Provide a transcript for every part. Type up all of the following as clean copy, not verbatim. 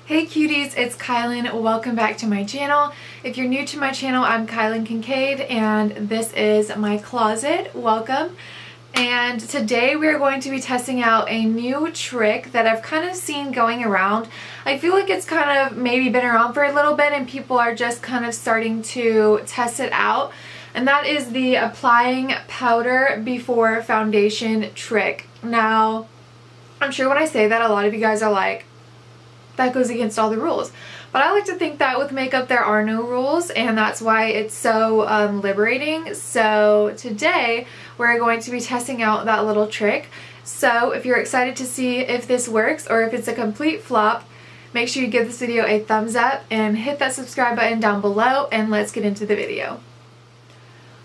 Hey cuties, it's Kylan. Welcome back to my channel. If you're new to my channel, I'm Kylan Kinkade and this is my closet. Welcome. And today we're going to be testing out a new trick that I've kind of seen going around. I feel like it's kind of maybe been around for a little bit and people are just kind of starting to test it out. And that is the applying powder before foundation trick. Now, I'm sure when I say that, a lot of you guys are like, that goes against all the rules. But I like to think that with makeup there are no rules, and that's why it's so liberating. So today we're going to be testing out that little trick. So if you're excited to see if this works or if it's a complete flop, make sure you give this video a thumbs up and hit that subscribe button down below, and let's get into the video.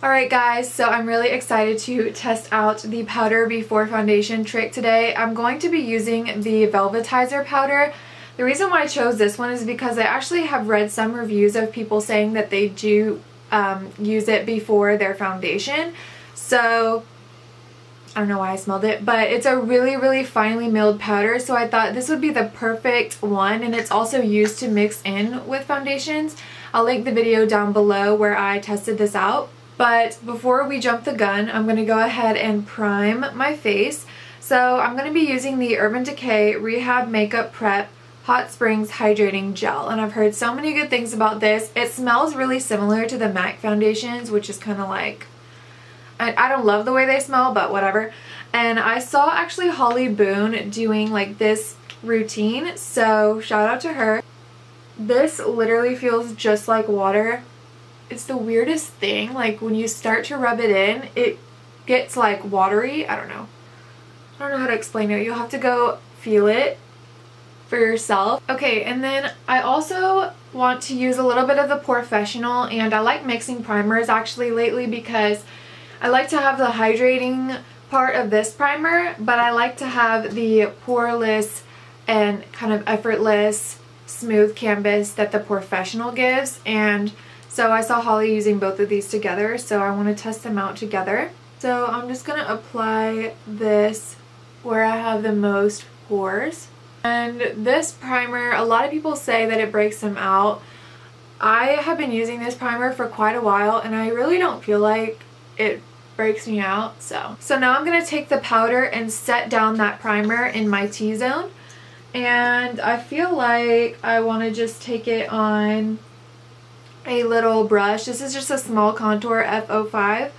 Alright guys, so I'm really excited to test out the powder before foundation trick today. I'm going to be using the Velvetizer powder. The reason why I chose this one is because I actually have read some reviews of people saying that they do use it before their foundation. So, I don't know why I smelled it, but it's a really finely milled powder, so I thought this would be the perfect one, and it's also used to mix in with foundations. I'll link the video down below where I tested this out. But before we jump the gun, I'm going to go ahead and prime my face. So I'm going to be using the Urban Decay Rehab Makeup Prep Hot Springs Hydrating Gel, and I've heard so many good things about this. It smells really similar to the MAC foundations, which is kind of like, I don't love the way they smell, but whatever. And I saw actually Holly Boone doing like this routine, so shout out to her. This literally feels just like water. It's the weirdest thing, like when you start to rub it in, it gets like watery. I don't know how to explain it. You'll have to go feel it for yourself. Okay, and then I also want to use a little bit of the Professional, and I like mixing primers actually lately because I like to have the hydrating part of this primer, but I like to have the poreless and kind of effortless smooth canvas that the Professional gives. And so I saw Holly using both of these together, so I want to test them out together. So I'm just going to apply this where I have the most pores. And this primer, a lot of people say that it breaks them out. I have been using this primer for quite a while and I really don't feel like it breaks me out. So now I'm going to take the powder and set down that primer in my T-zone. And I feel like I want to just take it on a little brush. This is just a small contour F05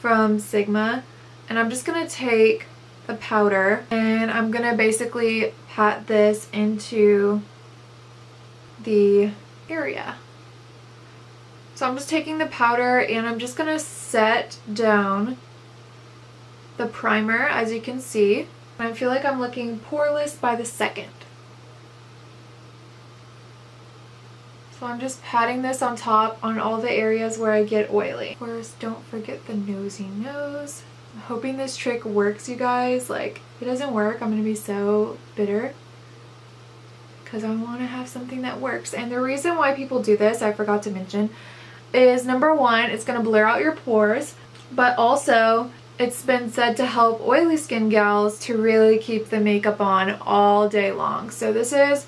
from Sigma. And I'm just going to take the powder and I'm going to basically pat this into the area. So I'm just taking the powder and I'm just going to set down the primer, as you can see. And I feel like I'm looking poreless by the second. So I'm just patting this on top on all the areas where I get oily. Of course, don't forget the nosy nose. I'm hoping this trick works, you guys. Like, if it doesn't work, I'm gonna be so bitter because I want to have something that works. And the reason why people do this, I forgot to mention, is number one, it's gonna blur out your pores, but also it's been said to help oily skin gals to really keep the makeup on all day long. So this is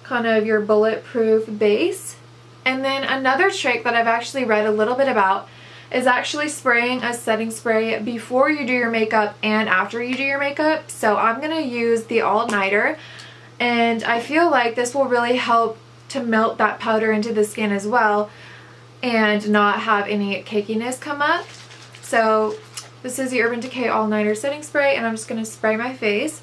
kind of your bulletproof base. And then another trick that I've actually read a little bit about is actually spraying a setting spray before you do your makeup and after you do your makeup. So I'm going to use the All Nighter, and I feel like this will really help to melt that powder into the skin as well and not have any cakiness come up. So this is the Urban Decay All Nighter setting spray, and I'm just going to spray my face.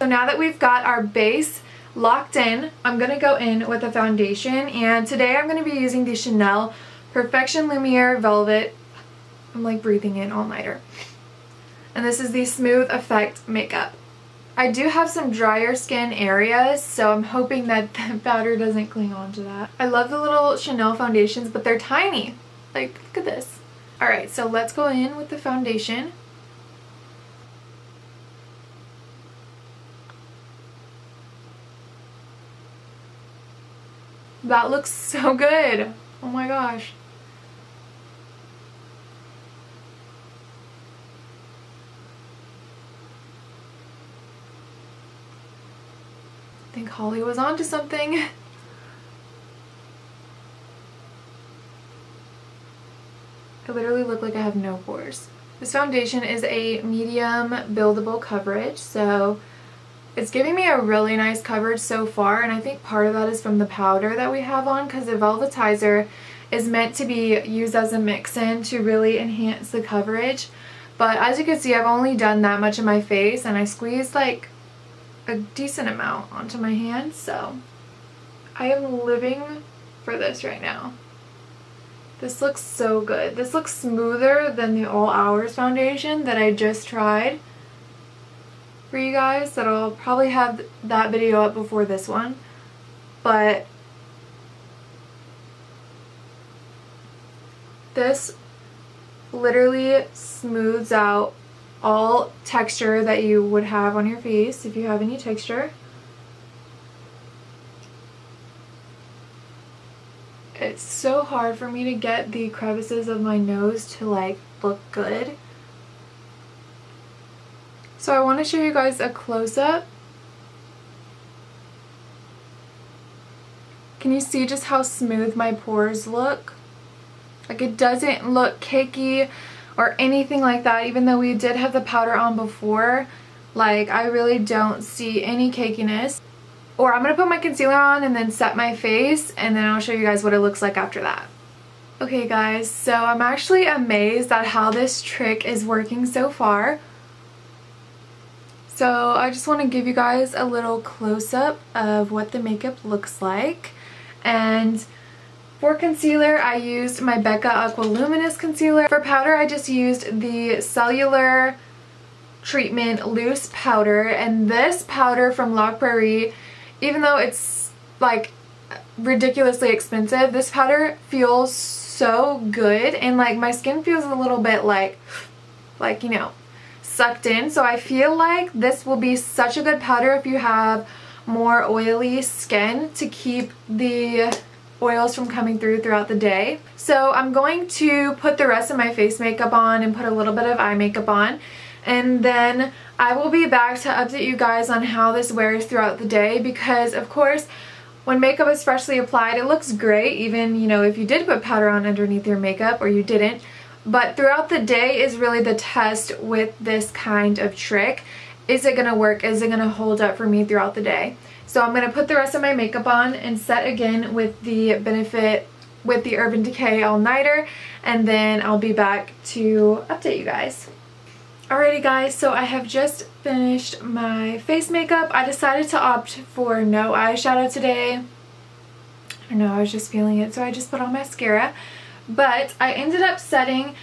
So now that we've got our base locked in, I'm going to go in with a foundation, and today I'm going to be using the Chanel Perfection Lumiere Velvet. I'm like breathing in All Nighter. And this is the Smooth Effect Makeup. I do have some drier skin areas, so I'm hoping that the powder doesn't cling on to that. I love the little Chanel foundations, but they're tiny. Like, look at this. Alright, so let's go in with the foundation. That looks so good. Oh my gosh. I think Holly was onto something. I literally look like I have no pores. This foundation is a medium buildable coverage, so it's giving me a really nice coverage so far, and I think part of that is from the powder that we have on, because the velvetizer is meant to be used as a mix-in to really enhance the coverage. But as you can see, I've only done that much of my face, and I squeezed like a decent amount onto my hands, so I am living for this right now. This looks so good. This looks smoother than the All Hours foundation that I just tried for you guys. That I'll probably have that video up before this one. But this literally smooths out all texture that you would have on your face if you have any texture. It's so hard for me to get the crevices of my nose to like look good. So I want to show you guys a close-up. Can you see just how smooth my pores look? Like, it doesn't look cakey or anything like that, even though we did have the powder on before. Like, I really don't see any cakiness. Or I'm going to put my concealer on and then set my face, and then I'll show you guys what it looks like after that. Okay guys, so I'm actually amazed at how this trick is working so far. So I just want to give you guys a little close-up of what the makeup looks like. And for concealer, I used my Becca Aqua Luminous concealer. For powder, I just used the Cellular Treatment Loose Powder. And this powder from La Prairie, even though it's like ridiculously expensive, this powder feels so good, and like my skin feels a little bit like you know, sucked in. So I feel like this will be such a good powder if you have more oily skin, to keep the oils from coming throughout the day. So I'm going to put the rest of my face makeup on and put a little bit of eye makeup on, and then I will be back to update you guys on how this wears throughout the day, because of course when makeup is freshly applied it looks great, even, you know, if you did put powder on underneath your makeup or you didn't. But throughout the day is really the test with this kind of trick. Is it gonna work? Is it gonna hold up for me throughout the day? So I'm gonna put the rest of my makeup on and set again with the Urban Decay All Nighter, and then I'll be back to update you guys. Alrighty guys, so I have just finished my face makeup. I decided to opt for no eyeshadow today. I don't know, I was just feeling it, so I just put on mascara. But I ended up setting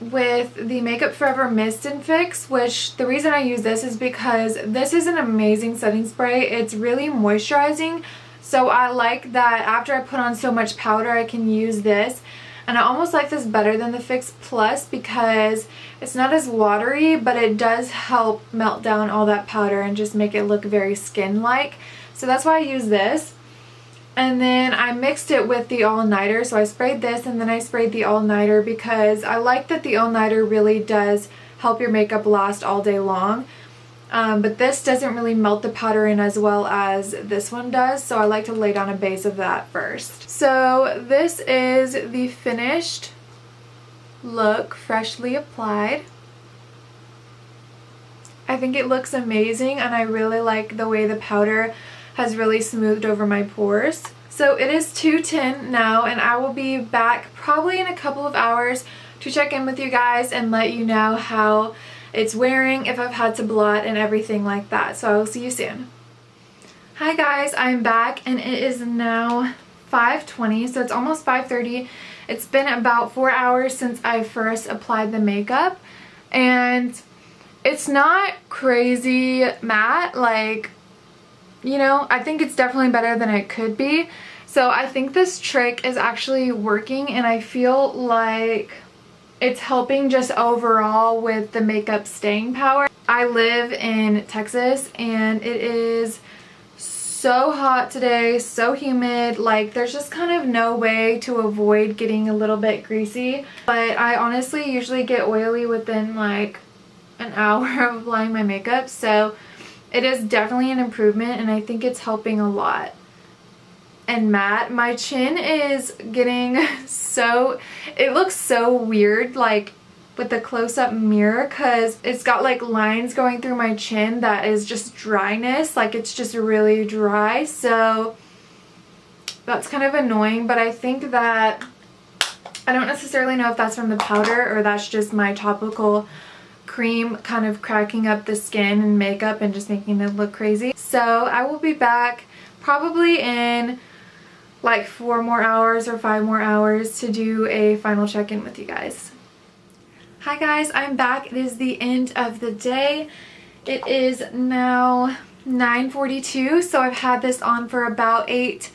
with the Makeup Forever Mist and Fix, which the reason I use this is because this is an amazing setting spray. It's really moisturizing, so I like that after I put on so much powder I can use this. And I almost like this better than the Fix Plus because it's not as watery, but it does help melt down all that powder and just make it look very skin-like. So that's why I use this. And then I mixed it with the All Nighter. So I sprayed this and then I sprayed the All Nighter because I like that the All Nighter really does help your makeup last all day long. But this doesn't really melt the powder in as well as this one does, so I like to lay down a base of that first. So this is the finished look, freshly applied. I think it looks amazing, and I really like the way the powder has really smoothed over my pores. So it is 2:10 now, and I will be back probably in a couple of hours to check in with you guys and let you know how it's wearing, if I've had to blot and everything like that. So I will see you soon. Hi guys, I'm back and it is now 5:20, so it's almost 5:30. It's been about 4 hours since I first applied the makeup, and it's not crazy matte, like, you know, I think it's definitely better than it could be. So I think this trick is actually working, and I feel like it's helping just overall with the makeup staying power. I live in Texas and it is so hot today, so humid, like there's just kind of no way to avoid getting a little bit greasy. But I honestly usually get oily within like an hour of applying my makeup, so It is definitely an improvement, and I think it's helping a lot. And matte, my chin is getting so, it looks so weird like with the close-up mirror, because it's got like lines going through my chin that is just dryness, like it's just really dry, so that's kind of annoying. But I think that, I don't necessarily know if that's from the powder or that's just my topical cream kind of cracking up the skin and makeup and just making it look crazy. So I will be back probably in like 4 more hours or 5 more hours to do a final check-in with you guys. Hi guys, I'm back. It is the end of the day. It is now 9:42, so I've had this on for about 8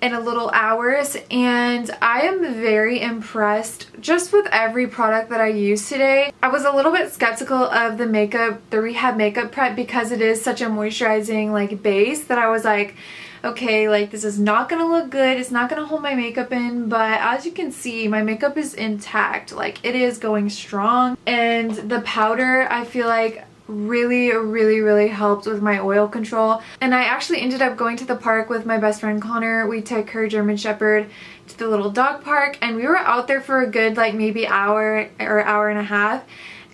and a little hours, and I am very impressed just with every product that I used today. I was a little bit skeptical of the makeup, the Rehab Makeup Prep, because it is such a moisturizing like base that I was like, okay, like this is not gonna look good, it's not gonna hold my makeup in, but as you can see, my makeup is intact. Like, it is going strong, and the powder I feel like really helped with my oil control. And I actually ended up going to the park with my best friend Connor. We took her German Shepherd to the little dog park, and we were out there for a good like maybe hour or hour and a half,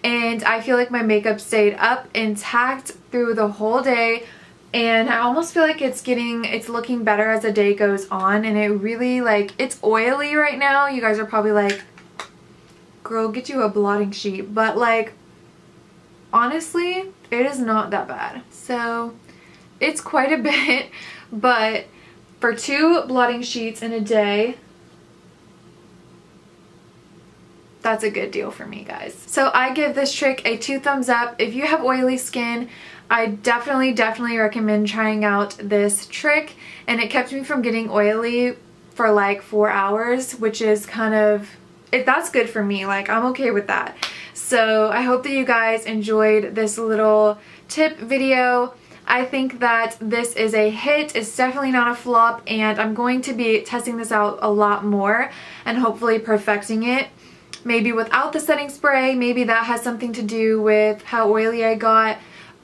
and I feel like my makeup stayed up intact through the whole day. And I almost feel like it's looking better as the day goes on, and it really, like, it's oily right now. You guys are probably like, girl, get you a blotting sheet, but like, honestly, it is not that bad. So it's quite a bit, but for 2 blotting sheets in a day, that's a good deal for me, guys. So I give this trick a 2 thumbs up. If you have oily skin, I definitely recommend trying out this trick, and it kept me from getting oily for like 4 hours, which is kind of, that's good for me. Like, I'm okay with that. So I hope that you guys enjoyed this little tip video. I think that this is a hit. It's definitely not a flop, and I'm going to be testing this out a lot more and hopefully perfecting it. Maybe without the setting spray, maybe that has something to do with how oily I got.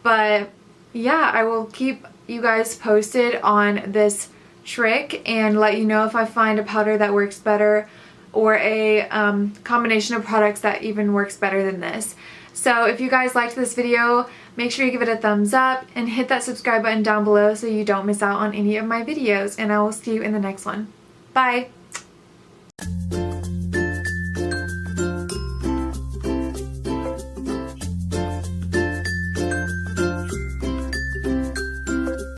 But yeah, I will keep you guys posted on this trick and let you know if I find a powder that works better, or a combination of products that even works better than this. So if you guys liked this video, make sure you give it a thumbs up and hit that subscribe button down below so you don't miss out on any of my videos, and I will see you in the next one. Bye!